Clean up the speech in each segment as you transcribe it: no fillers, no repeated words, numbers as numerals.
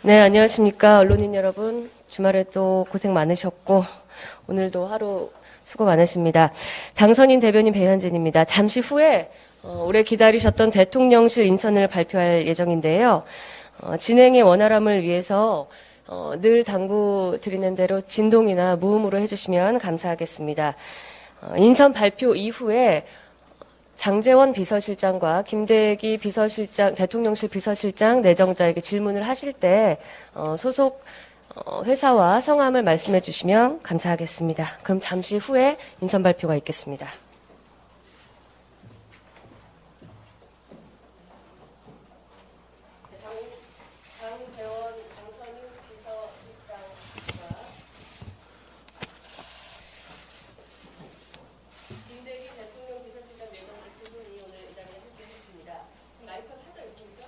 네, 안녕하십니까. 언론인 여러분. 주말에 또 고생 많으셨고, 오늘도 하루 수고 많으십니다. 당선인 대변인 배현진입니다. 잠시 후에 오래 기다리셨던 대통령실 인선을 발표할 예정인데요. 진행의 원활함을 위해서 늘 당부드리는 대로 진동이나 무음으로 해주시면 감사하겠습니다. 인선 발표 이후에 장제원 비서실장과 김대기 비서실장, 대통령실 비서실장 내정자에게 질문을 하실 때 소속 회사와 성함을 말씀해 주시면 감사하겠습니다. 그럼 잠시 후에 인선 발표가 있겠습니다. 장제원 당선인 비서실장과 김대기 대통령 비서실장 내정자 두 분이 오늘 이 자리에 함께했습니다. 마이크가 켜져 있습니까?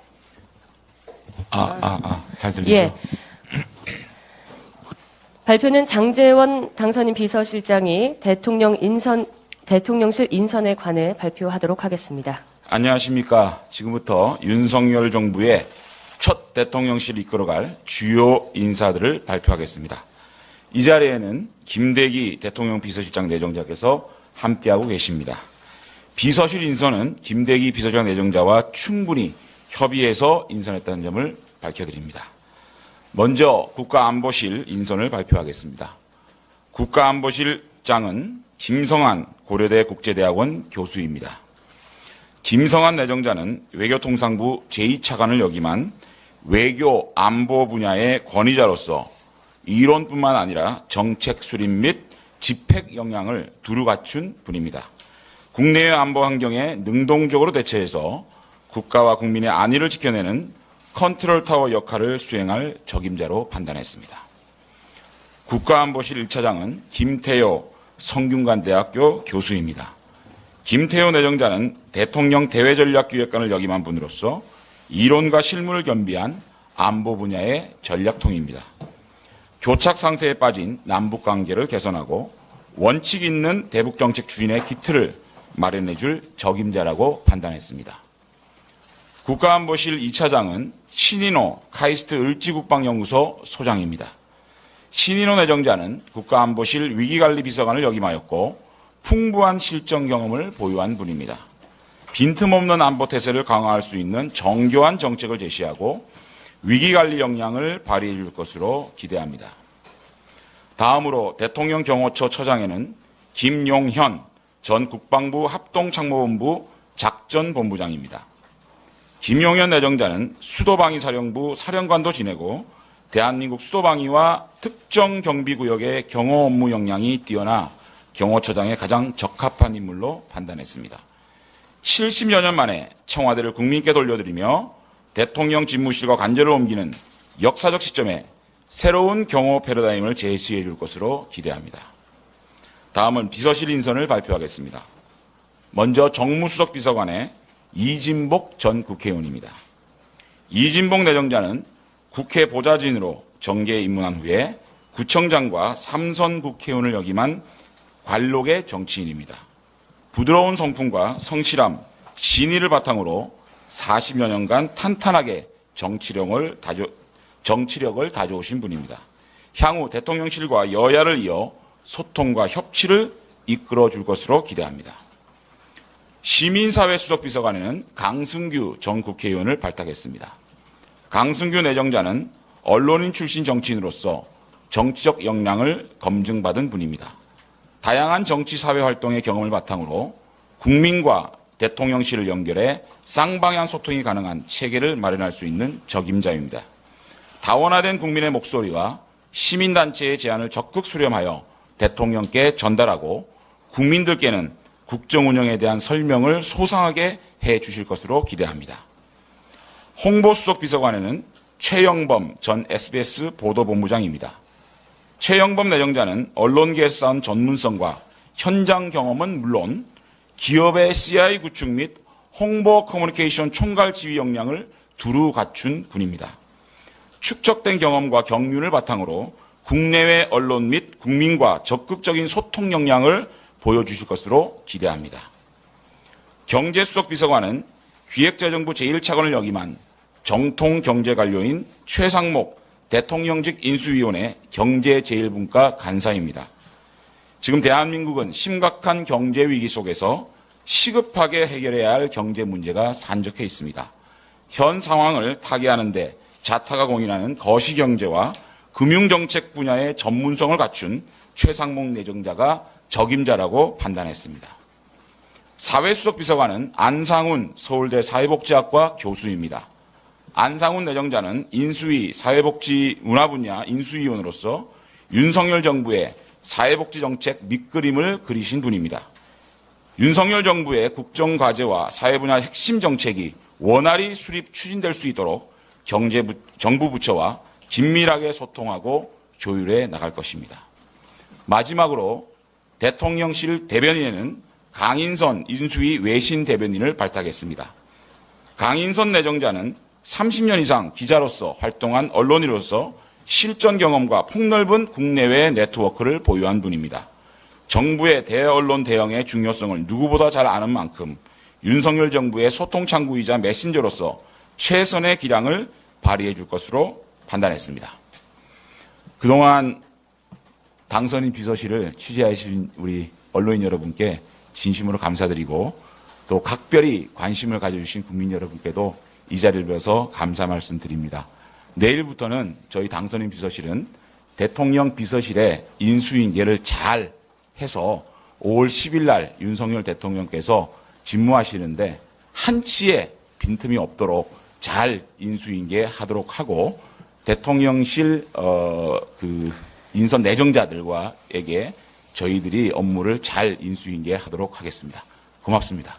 잘 들리죠? 예. 발표는 장제원 당선인 비서실장이 대통령실 인선에 관해 발표하도록 하겠습니다. 안녕하십니까. 지금부터 윤석열 정부의 첫 대통령실을 이끌어갈 주요 인사들을 발표하겠습니다. 이 자리에는 김대기 대통령 비서실장 내정자께서 함께하고 계십니다. 비서실 인선은 김대기 비서실장 내정자와 충분히 협의해서 인선했다는 점을 밝혀드립니다. 먼저 국가안보실 인선을 발표하겠습니다. 국가안보실장은 김성한 고려대 국제대학원 교수입니다. 김성한 내정자는 외교통상부 제2차관을 역임한 외교 안보 분야의 권위자로서 이론뿐만 아니라 정책 수립 및 집행 역량을 두루 갖춘 분입니다. 국내외 안보 환경에 능동적으로 대처해서 국가와 국민의 안위를 지켜내는 컨트롤타워 역할을 수행할 적임자로 판단했습니다. 국가안보실 1차장은 김태효 성균관대학교 교수입니다. 김태효 내정자는 대통령 대외전략기획관을 역임한 분으로서 이론과 실무를 겸비한 안보 분야의 전략통입니다. 교착 상태에 빠진 남북관계를 개선하고 원칙 있는 대북정책 추진의 기틀을 마련해 줄 적임자라고 판단했습니다. 국가안보실 2차장은 신인호 카이스트 을지국방연구소 소장입니다. 신인호 내정자는 국가안보실 위기관리비서관을 역임하였고 풍부한 실정 경험을 보유한 분입니다. 빈틈없는 안보태세를 강화할 수 있는 정교한 정책을 제시하고 위기관리 역량을 발휘해 줄 것으로 기대합니다. 다음으로 대통령 경호처 처장에는 김용현 전 국방부 합동참모본부 작전본부장입니다. 김용현 내정자는 수도방위사령부 사령관도 지내고 대한민국 수도방위와 특정경비구역의 경호 업무 역량이 뛰어나 경호처장에 가장 적합한 인물로 판단했습니다. 70여 년 만에 청와대를 국민께 돌려드리며 대통령 집무실과 관절을 옮기는 역사적 시점에 새로운 경호 패러다임을 제시해 줄 것으로 기대합니다. 다음은 비서실 인선을 발표하겠습니다. 먼저 정무수석 비서관의 이진복 전 국회의원입니다. 이진복 내정자는 국회 보좌진으로 정계에 입문한 후에 구청장과 삼선 국회의원을 역임한 관록의 정치인입니다. 부드러운 성품과 성실함, 신의를 바탕으로 40여 년간 탄탄하게 정치력을 다져오신 분입니다. 향후 대통령실과 여야를 이어 소통과 협치를 이끌어 줄 것으로 기대합니다. 시민사회 수석비서관에는 강승규 전 국회의원을 발탁했습니다. 강승규 내정자는 언론인 출신 정치인으로서 정치적 역량을 검증받은 분입니다. 다양한 정치 사회 활동의 경험을 바탕으로 국민과 대통령실을 연결해 쌍방향 소통이 가능한 체계를 마련할 수 있는 적임자입니다. 다원화된 국민의 목소리와 시민단체의 제안을 적극 수렴하여 대통령께 전달하고 국민들께는 국정 운영에 대한 설명을 소상하게 해 주실 것으로 기대합니다. 홍보수석 비서관에는 최영범 전 SBS 보도본부장입니다. 최영범 내정자는 언론계에서 쌓은 전문성과 현장 경험은 물론 기업의 CI 구축 및 홍보 커뮤니케이션 총괄 지휘 역량을 두루 갖춘 분입니다. 축적된 경험과 경륜을 바탕으로 국내외 언론 및 국민과 적극적인 소통 역량을 보여주실 것으로 기대합니다. 경제수석 비서관은 기획재정부 제1차관을 역임한 정통경제관료인 최상목 대통령직 인수위원회 경제제일분과 간사입니다. 지금 대한민국은 심각한 경제 위기 속에서 시급하게 해결해야 할 경제 문제가 산적해 있습니다. 현 상황을 타개하는데 자타가 공인하는 거시경제와 금융정책 분야의 전문성을 갖춘 최상목 내정자가 적임자라고 판단했습니다. 사회수석 비서관은 안상훈 서울대 사회복지학과 교수입니다. 안상훈 내정자는 인수위 사회복지 문화 분야 인수위원으로서 윤석열 정부의 사회복지정책 밑그림을 그리신 분입니다. 윤석열 정부의 국정과제와 사회분야 핵심 정책이 원활히 수립 추진될 수 있도록 정부 부처와 긴밀하게 소통하고 조율해 나갈 것입니다. 마지막으로 대통령실 대변인에는 강인선 인수위 외신 대변인을 발탁했습니다. 강인선 내정자는 30년 이상 기자로서 활동한 언론인으로서 실전 경험과 폭넓은 국내외 네트워크를 보유한 분입니다. 정부의 대언론 대응의 중요성을 누구보다 잘 아는 만큼 윤석열 정부의 소통 창구이자 메신저로서 최선의 기량을 발휘해 줄 것으로 판단했습니다. 그동안 당선인 비서실을 취재해 주신 우리 언론인 여러분께 진심으로 감사드리고 또 각별히 관심을 가져주신 국민 여러분께도 이 자리를 빌어서 감사 말씀드립니다. 내일부터는 저희 당선인 비서실은 대통령 비서실의 인수인계를 잘 해서 5월 10일 날 윤석열 대통령께서 집무하시는데 한치의 빈틈이 없도록 잘 인수인계하도록 하고 대통령실 인선 내정자들과에게 저희들이 업무를 잘 인수인계하도록 하겠습니다. 고맙습니다.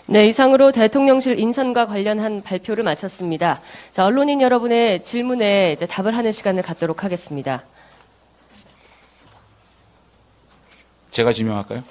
네, 이상으로 대통령실 인선과 관련한 발표를 마쳤습니다. 자, 언론인 여러분의 질문에 이제 답을 하는 시간을 갖도록 하겠습니다. 제가 지명할까요?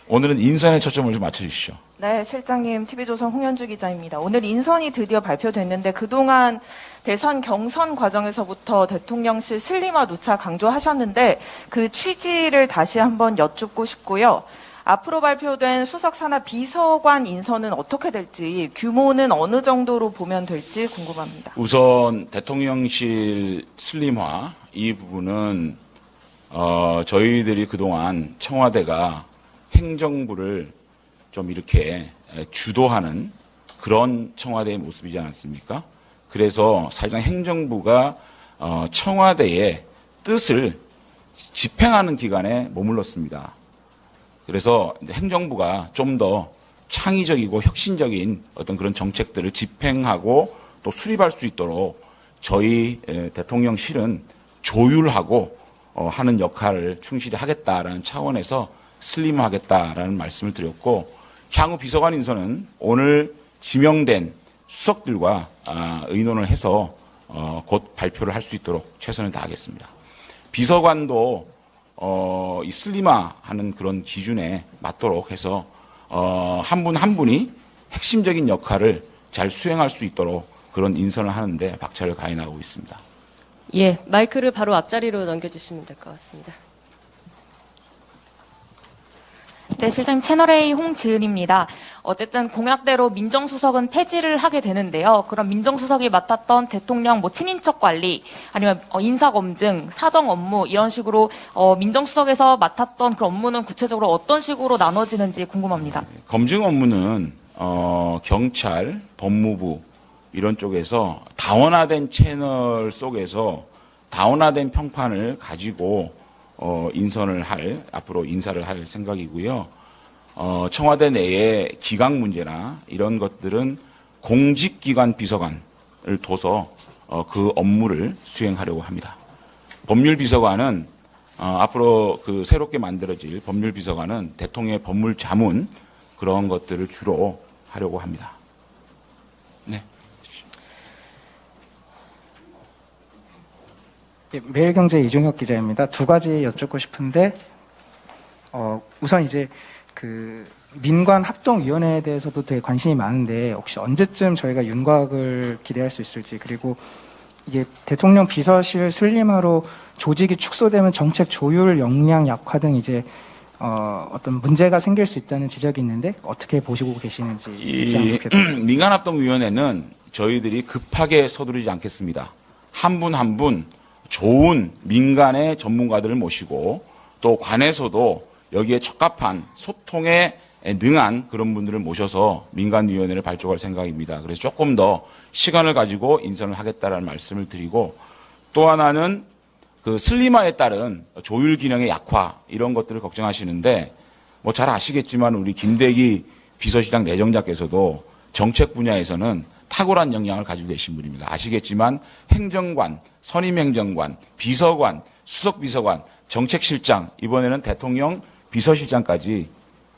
오늘은 인선에 초점을 좀 맞춰주시죠. 네, 실장님, TV조선 홍현주 기자입니다. 오늘 인선이 드디어 발표됐는데 그동안 대선 경선 과정에서부터 대통령실 슬림화 누차 강조하셨는데 그 취지를 다시 한번 여쭙고 싶고요. 앞으로 발표된 수석 산하 비서관 인선은 어떻게 될지, 규모는 어느 정도로 보면 될지 궁금합니다. 우선 대통령실 슬림화 이 부분은 저희들이 그동안 청와대가 행정부를 좀 이렇게 주도하는 그런 청와대의 모습이지 않았습니까? 그래서 사실상 행정부가 청와대의 뜻을 집행하는 기관에 머물렀습니다. 그래서 행정부가 좀 더 창의적이고 혁신적인 어떤 그런 정책들을 집행하고 또 수립할 수 있도록 저희 대통령실은 조율하고 하는 역할을 충실히 하겠다라는 차원에서 슬림하겠다라는 말씀을 드렸고, 향후 비서관 인선은 오늘 지명된 수석들과 의논을 해서 곧 발표를 할 수 있도록 최선을 다하겠습니다. 비서관도 이 슬림화하는 그런 기준에 맞도록 해서 한 분 한 분이 핵심적인 역할을 잘 수행할 수 있도록 그런 인선을 하는데 박차를 가해 나가고 있습니다. 예, 마이크를 바로 앞자리로 넘겨주시면 될 것 같습니다. 네, 실장님 채널A 홍지은입니다. 어쨌든 공약대로 민정수석은 폐지를 하게 되는데요. 그럼 민정수석이 맡았던 대통령 친인척 관리 아니면 인사검증, 사정 업무 이런 식으로 민정수석에서 맡았던 그 업무는 구체적으로 어떤 식으로 나눠지는지 궁금합니다. 검증 업무는 경찰, 법무부 이런 쪽에서 다원화된 채널 속에서 다원화된 평판을 가지고 앞으로 인사를 할 생각이고요. 청와대 내의 기강 문제나 이런 것들은 공직기관 비서관을 둬서 그 업무를 수행하려고 합니다. 법률비서관은 앞으로 그 새롭게 만들어질 법률비서관은 대통령의 법물 자문 그런 것들을 주로 하려고 합니다. 네. 예, 매일경제 이종혁 기자입니다. 두 가지 여쭙고 싶은데, 우선 이제 그 민관 합동위원회에 대해서도 되게 관심이 많은데 혹시 언제쯤 저희가 윤곽을 기대할 수 있을지, 그리고 이게 대통령 비서실 슬림화로 조직이 축소되면 정책 조율 역량 약화 등 이제 어떤 문제가 생길 수 있다는 지적이 있는데 어떻게 보시고 계시는지 이 민간합동위원회는 저희들이 급하게 서두르지 않겠습니다. 한 분 한 분 좋은 민간의 전문가들을 모시고 또 관에서도 여기에 적합한 소통에 능한 그런 분들을 모셔서 민간위원회를 발족할 생각입니다. 그래서 조금 더 시간을 가지고 인선을 하겠다라는 말씀을 드리고, 또 하나는 그 슬림화에 따른 조율 기능의 약화 이런 것들을 걱정하시는데, 뭐 잘 아시겠지만 우리 김대기 비서실장 내정자께서도 정책 분야에서는 탁월한 역량을 가지고 계신 분입니다. 아시겠지만 행정관, 선임행정관, 비서관, 수석비서관, 정책실장, 이번에는 대통령 비서실장까지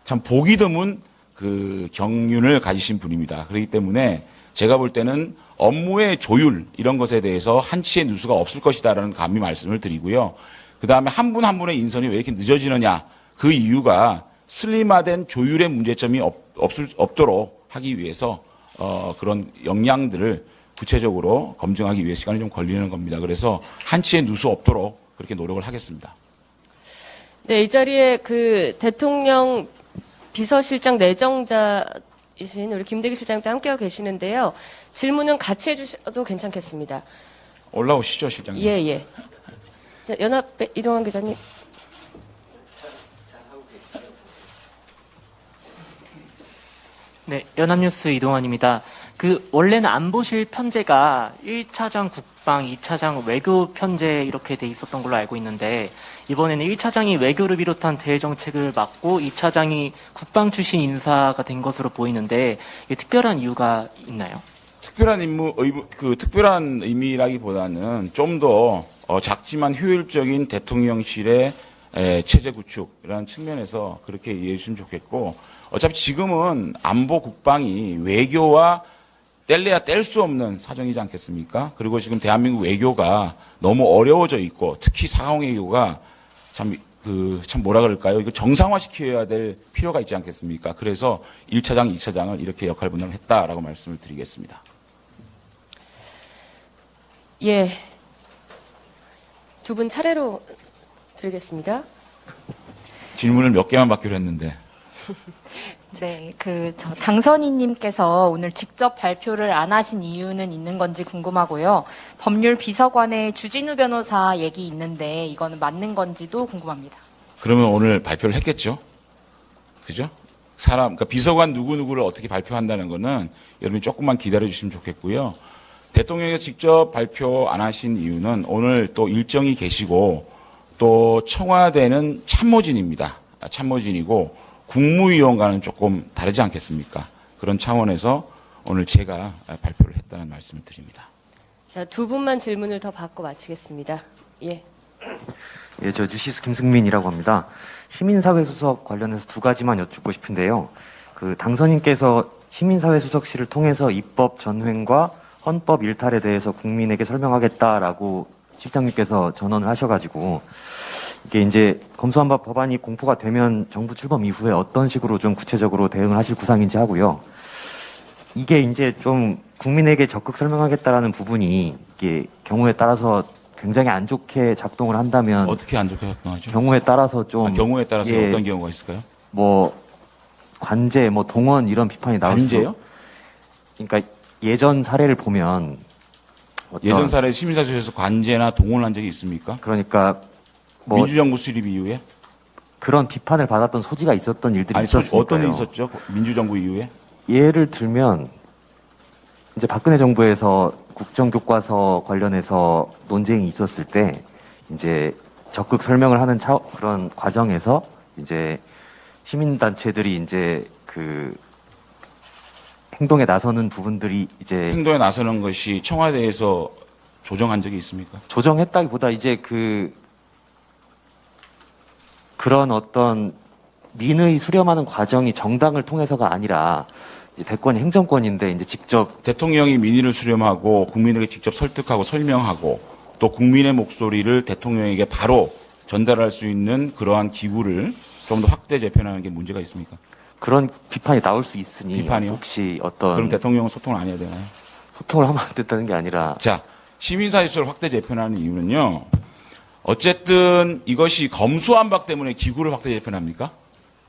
참 보기 드문 그 경륜을 가지신 분입니다. 그렇기 때문에 제가 볼 때는 업무의 조율 이런 것에 대해서 한치의 누수가 없을 것이다라는 감히 말씀을 드리고요. 그다음에 한 분 한 분의 인선이 왜 이렇게 늦어지느냐, 그 이유가 슬림화된 조율의 문제점이 없도록 하기 위해서 그런 역량들을 구체적으로 검증하기 위해 시간이 좀 걸리는 겁니다. 그래서 한치의 누수 없도록 그렇게 노력을 하겠습니다. 네, 이 자리에 그 대통령 비서실장 내정자이신 우리 김대기 실장님도 함께하고 계시는데요. 질문은 같이 해주셔도 괜찮겠습니다. 올라오시죠, 실장님. 예, 예. 자, 연합 이동환 기자님. 네, 연합뉴스 이동환입니다. 원래는 안보실 편제가 1차장 국방, 2차장 외교 편제 이렇게 돼 있었던 걸로 알고 있는데, 이번에는 1차장이 외교를 비롯한 대외정책을 맡고 2차장이 국방 출신 인사가 된 것으로 보이는데, 이게 특별한 이유가 있나요? 특별한 의미라기보다는 좀 더 작지만 효율적인 대통령실의 체제 구축이라는 측면에서 그렇게 이해해 주시면 좋겠고, 어차피 지금은 안보 국방이 외교와 뗄래야 뗄 수 없는 사정이지 않겠습니까? 그리고 지금 대한민국 외교가 너무 어려워져 있고, 특히 사강 외교가 참 뭐라 그럴까요? 이거 정상화시켜야 될 필요가 있지 않겠습니까? 그래서 1차장, 2차장을 이렇게 역할 분담을 했다라고 말씀을 드리겠습니다. 예. 두 분 차례로 드리겠습니다. 질문을 몇 개만 받기로 했는데. 네, 당선인님께서 오늘 직접 발표를 안 하신 이유는 있는 건지 궁금하고요. 법률 비서관의 주진우 변호사 얘기 있는데 이거는 맞는 건지도 궁금합니다. 그러면 오늘 발표를 했겠죠? 그죠? 그러니까 비서관 누구누구를 어떻게 발표한다는 거는 여러분이 조금만 기다려 주시면 좋겠고요. 대통령께서 직접 발표 안 하신 이유는 오늘 또 일정이 계시고, 또 청와대는 참모진입니다. 참모진이고 국무위원과는 조금 다르지 않겠습니까? 그런 차원에서 오늘 제가 발표를 했다는 말씀을 드립니다. 자, 두 분만 질문을 더 받고 마치겠습니다. 예. 예, 저 뉴시스 김승민이라고 합니다. 시민사회 수석 관련해서 두 가지만 여쭙고 싶은데요. 당선인께서 시민사회 수석실을 통해서 입법 전횡과 헌법 일탈에 대해서 국민에게 설명하겠다라고 실장님께서 전언을 하셔가지고, 이게 이제 검수완박 법안이 공포가 되면 정부 출범 이후에 어떤 식으로 좀 구체적으로 대응을 하실 구상인지 하고요. 이게 이제 좀 국민에게 적극 설명하겠다라는 부분이 이게 경우에 따라서 굉장히 안 좋게 작동을 한다면, 어떻게 안 좋게 작동하죠? 경우에 따라서 좀 경우에 따라서 예, 어떤 경우가 있을까요? 관제, 동원 이런 비판이 나올 수. 관제요? 그러니까 예전 사례를 보면 예전 사례 시민사회에서 관제나 동원한 적이 있습니까? 그러니까 민주정부 수립 이후에? 그런 비판을 받았던 소지가 있었던 일들이 있었으니까요. 어떤 일이 있었죠? 민주정부 이후에? 예를 들면 이제 박근혜 정부에서 국정교과서 관련해서 논쟁이 있었을 때 이제 적극 설명을 하는 그런 과정에서 이제 시민단체들이 이제 행동에 나서는 부분들이 이제 행동에 나서는 것이 청와대에서 조정한 적이 있습니까? 조정했다기보다 이제 그런 어떤 민의 수렴하는 과정이 정당을 통해서가 아니라 이제 대권이 행정권인데 이제 직접 대통령이 민의를 수렴하고 국민에게 직접 설득하고 설명하고 또 국민의 목소리를 대통령에게 바로 전달할 수 있는 그러한 기구를 좀 더 확대 재편하는 게 문제가 있습니까? 그런 비판이 나올 수 있으니 비판이요? 혹시 그럼 대통령은 소통을 안 해야 되나요? 소통을 하면 안 된다는 게 아니라 자, 시민사회수를 확대 재편하는 이유는요. 어쨌든 이것이 검수완박 때문에 기구를 확대 재편합니까?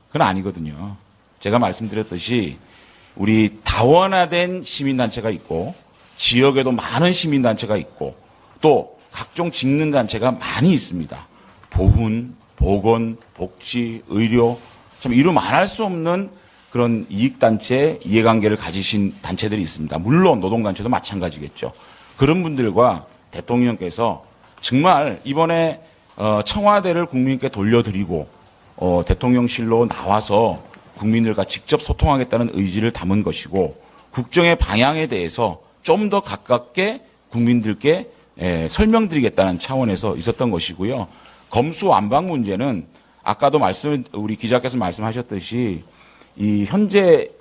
그건 아니거든요. 제가 말씀드렸듯이 우리 다원화된 시민단체가 있고 지역에도 많은 시민단체가 있고 또 각종 직능단체가 많이 있습니다. 보훈, 보건, 복지, 의료, 참 이루 말할 수 없는 그런 이익단체, 이해관계를 가지신 단체들이 있습니다. 물론 노동단체도 마찬가지겠죠. 그런 분들과 대통령께서 정말 이번에 청와대를 국민께 돌려드리고 대통령실로 나와서 국민들과 직접 소통하겠다는 의지를 담은 것이고 국정의 방향에 대해서 좀 더 가깝게 국민들께 설명드리겠다는 차원에서 있었던 것이고요. 검수완박 문제는 아까도 우리 기자께서 말씀하셨듯이 이 현재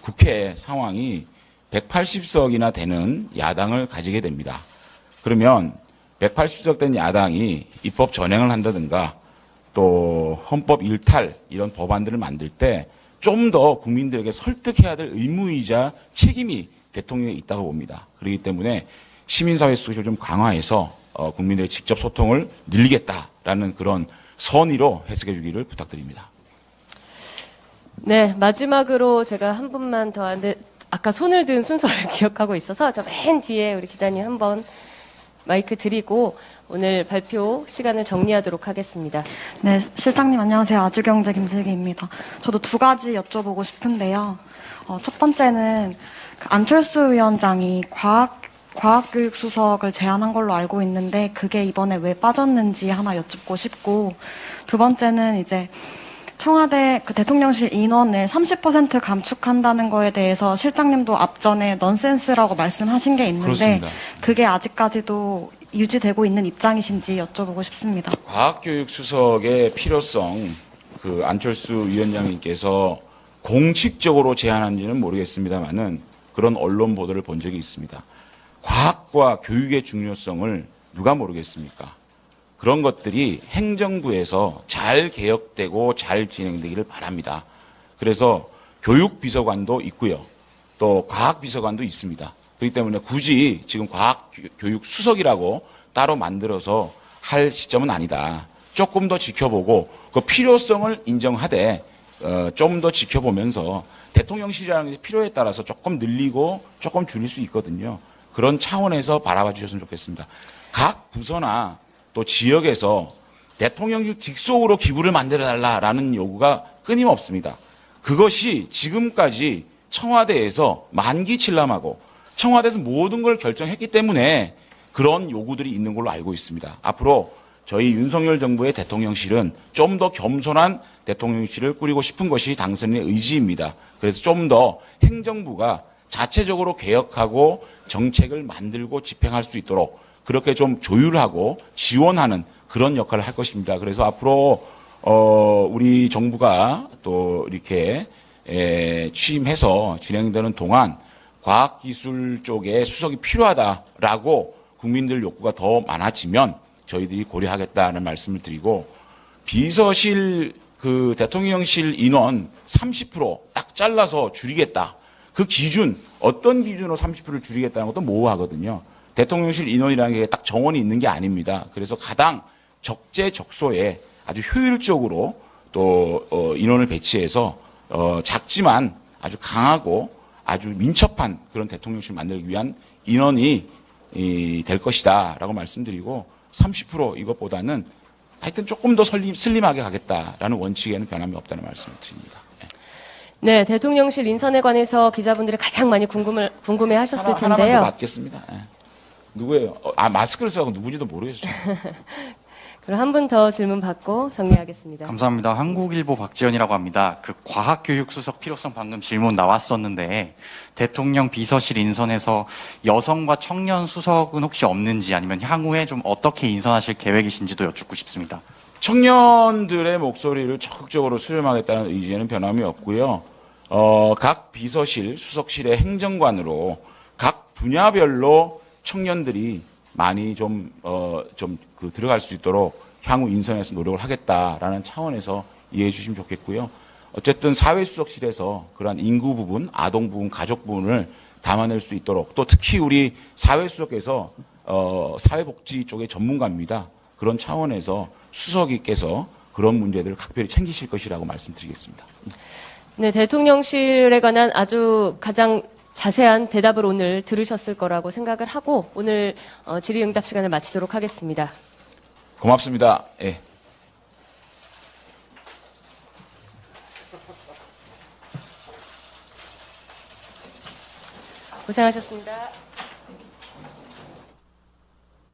국회 상황이 180석이나 되는 야당을 가지게 됩니다. 그러면 180석 된 야당이 입법 전행을 한다든가 또 헌법 일탈 이런 법안들을 만들 때 좀 더 국민들에게 설득해야 될 의무이자 책임이 대통령에 있다고 봅니다. 그렇기 때문에 시민사회 수석을 좀 강화해서 국민들의 직접 소통을 늘리겠다라는 그런 선의로 해석해 주기를 부탁드립니다. 네, 마지막으로 제가 한 분만 더 하는데 아까 손을 든 순서를 기억하고 있어서 저 맨 뒤에 우리 기자님 한번 마이크 드리고 오늘 발표 시간을 정리하도록 하겠습니다. 네, 실장님 안녕하세요. 아주경제 김슬기입니다. 저도 두 가지 여쭤보고 싶은데요. 첫 번째는 안철수 위원장이 과학교육 수석을 제안한 걸로 알고 있는데 그게 이번에 왜 빠졌는지 하나 여쭙고 싶고, 두 번째는 이제 청와대 대통령실 인원을 30% 감축한다는 거에 대해서 실장님도 앞전에 넌센스라고 말씀하신 게 있는데 그렇습니다. 그게 아직까지도 유지되고 있는 입장이신지 여쭤보고 싶습니다. 과학교육 수석의 필요성 안철수 위원장님께서 공식적으로 제안한지는 모르겠습니다만은 그런 언론 보도를 본 적이 있습니다. 과학과 교육의 중요성을 누가 모르겠습니까? 그런 것들이 행정부에서 잘 개혁되고 잘 진행되기를 바랍니다. 그래서 교육비서관도 있고요. 또 과학비서관도 있습니다. 그렇기 때문에 굳이 지금 과학교육수석이라고 따로 만들어서 할 시점은 아니다. 조금 더 지켜보고 그 필요성을 인정하되 좀 더 지켜보면서 대통령실이라는 게 필요에 따라서 조금 늘리고 조금 줄일 수 있거든요. 그런 차원에서 바라봐 주셨으면 좋겠습니다. 각 부서나 또 지역에서 대통령실 직속으로 기구를 만들어달라라는 요구가 끊임없습니다. 그것이 지금까지 청와대에서 만기칠람하고 청와대에서 모든 걸 결정했기 때문에 그런 요구들이 있는 걸로 알고 있습니다. 앞으로 저희 윤석열 정부의 대통령실은 좀 더 겸손한 대통령실을 꾸리고 싶은 것이 당선인의 의지입니다. 그래서 좀 더 행정부가 자체적으로 개혁하고 정책을 만들고 집행할 수 있도록 그렇게 좀 조율하고 지원하는 그런 역할을 할 것입니다. 그래서 앞으로 우리 정부가 또 이렇게 취임해서 진행되는 동안 과학기술 쪽에 수석이 필요하다라고 국민들 욕구가 더 많아지면 저희들이 고려하겠다는 말씀을 드리고, 비서실 대통령실 인원 30% 잘라서 줄이겠다. 그 기준, 어떤 기준으로 30%를 줄이겠다는 것도 모호하거든요. 대통령실 인원이라는 게 딱 정원이 있는 게 아닙니다. 그래서 가장 적재적소에 아주 효율적으로 또 인원을 배치해서 작지만 아주 강하고 아주 민첩한 그런 대통령실 만들기 위한 인원이 될 것이다라고 말씀드리고, 30% 이것보다는 하여튼 조금 더 슬림하게 가겠다라는 원칙에는 변함이 없다는 말씀을 드립니다. 네, 대통령실 인선에 관해서 기자분들이 가장 많이 궁금해하셨을 텐데요. 하나만 더 받겠습니다. 네. 누구예요? 마스크를 써서 누군지도 모르겠어요. 그럼 한 분 더 질문 받고 정리하겠습니다. 감사합니다. 한국일보 박지연이라고 합니다. 과학교육수석 필요성 방금 질문 나왔었는데 대통령 비서실 인선에서 여성과 청년 수석은 혹시 없는지, 아니면 향후에 좀 어떻게 인선하실 계획이신지도 여쭙고 싶습니다. 청년들의 목소리를 적극적으로 수렴하겠다는 의지에는 변함이 없고요. 각 비서실, 수석실의 행정관으로 각 분야별로 청년들이 많이 들어갈 수 있도록 향후 인선에서 노력을 하겠다라는 차원에서 이해해 주시면 좋겠고요. 어쨌든 사회수석실에서 그러한 인구 부분, 아동 부분, 가족 부분을 담아낼 수 있도록, 또 특히 우리 사회수석께서 사회복지 쪽의 전문가입니다. 그런 차원에서 수석께서 그런 문제들을 각별히 챙기실 것이라고 말씀드리겠습니다. 네, 대통령실에 관한 아주 가장 자세한 대답을 오늘 들으셨을 거라고 생각을 하고 오늘 질의응답 시간을 마치도록 하겠습니다. 고맙습니다. 예. 고생하셨습니다.